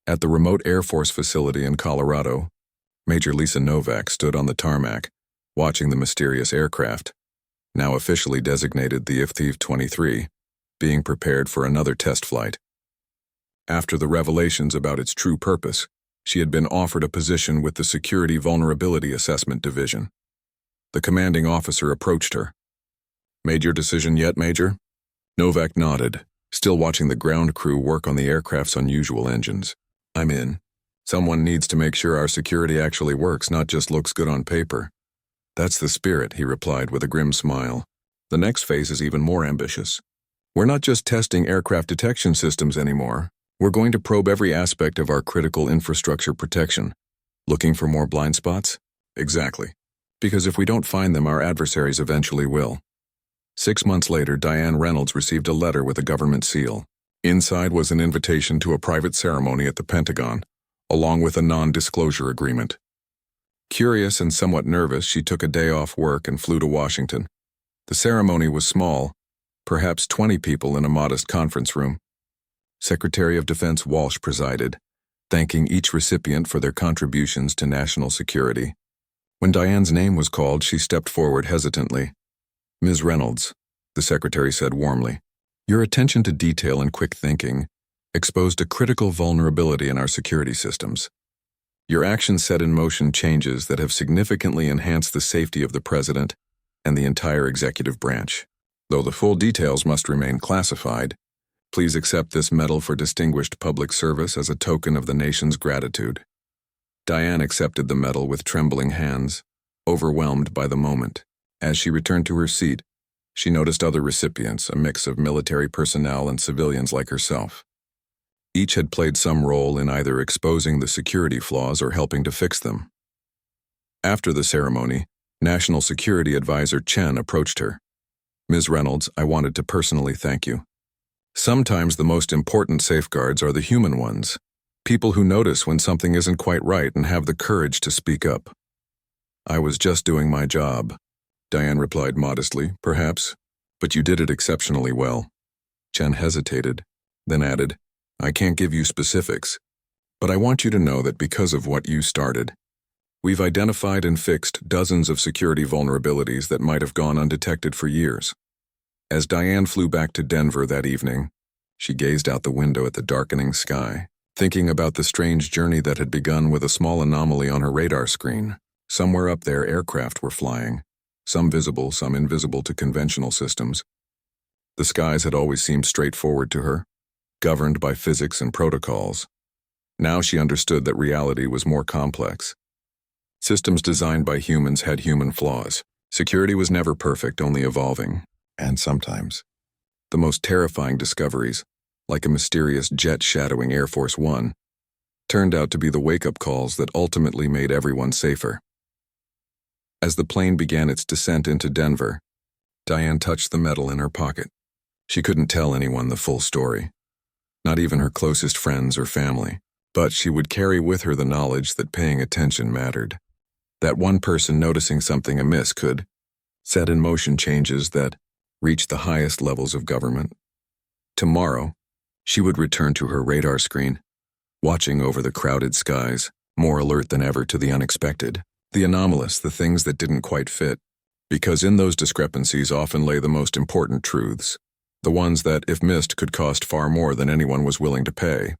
At the remote Air Force facility in Colorado, Major Lisa Novak stood on the tarmac, watching the mysterious aircraft, now officially designated the IFTV-23, being prepared for another test flight. After the revelations about its true purpose, she had been offered a position with the Security Vulnerability Assessment Division. The commanding officer approached her. Made your decision yet, Major? Novak nodded, still watching the ground crew work on the aircraft's unusual engines. I'm in. Someone needs to make sure our security actually works, not just looks good on paper. That's the spirit, he replied with a grim smile. The next phase is even more ambitious. We're not just testing aircraft detection systems anymore. We're going to probe every aspect of our critical infrastructure protection. Looking for more blind spots? Exactly. Because if we don't find them, our adversaries eventually will. 6 months later, Diane Reynolds received a letter with a government seal. Inside was an invitation to a private ceremony at the Pentagon, along with a non-disclosure agreement. Curious and somewhat nervous, she took a day off work and flew to Washington. The ceremony was small, perhaps 20 people in a modest conference room. Secretary of Defense Walsh presided, thanking each recipient for their contributions to national security. When Diane's name was called, she stepped forward hesitantly. Ms. Reynolds, the secretary said warmly, your attention to detail and quick thinking exposed a critical vulnerability in our security systems. Your actions set in motion changes that have significantly enhanced the safety of the president and the entire executive branch. Though the full details must remain classified, please accept this medal for distinguished public service as a token of the nation's gratitude. Diane accepted the medal with trembling hands, overwhelmed by the moment. As she returned to her seat, she noticed other recipients, a mix of military personnel and civilians like herself. Each had played some role in either exposing the security flaws or helping to fix them. After the ceremony, National Security Advisor Chen approached her. Ms. Reynolds, I wanted to personally thank you. Sometimes the most important safeguards are the human ones. People who notice when something isn't quite right and have the courage to speak up. I was just doing my job, Diane replied modestly, perhaps, but you did it exceptionally well. Chen hesitated, then added, I can't give you specifics, but I want you to know that because of what you started, we've identified and fixed dozens of security vulnerabilities that might have gone undetected for years. As Diane flew back to Denver that evening, she gazed out the window at the darkening sky, thinking about the strange journey that had begun with a small anomaly on her radar screen. Somewhere up there, aircraft were flying, some visible, some invisible to conventional systems. The skies had always seemed straightforward to her, governed by physics and protocols. Now she understood that reality was more complex. Systems designed by humans had human flaws. Security was never perfect, only evolving. And sometimes, the most terrifying discoveries, like a mysterious jet shadowing Air Force One, turned out to be the wake-up calls that ultimately made everyone safer. As the plane began its descent into Denver, Diane touched the metal in her pocket. She couldn't tell anyone the full story, not even her closest friends or family, but she would carry with her the knowledge that paying attention mattered. That one person noticing something amiss could set in motion changes that reached the highest levels of government. Tomorrow, she would return to her radar screen, watching over the crowded skies, more alert than ever to the unexpected, the anomalous, the things that didn't quite fit, because in those discrepancies often lay the most important truths, the ones that, if missed, could cost far more than anyone was willing to pay.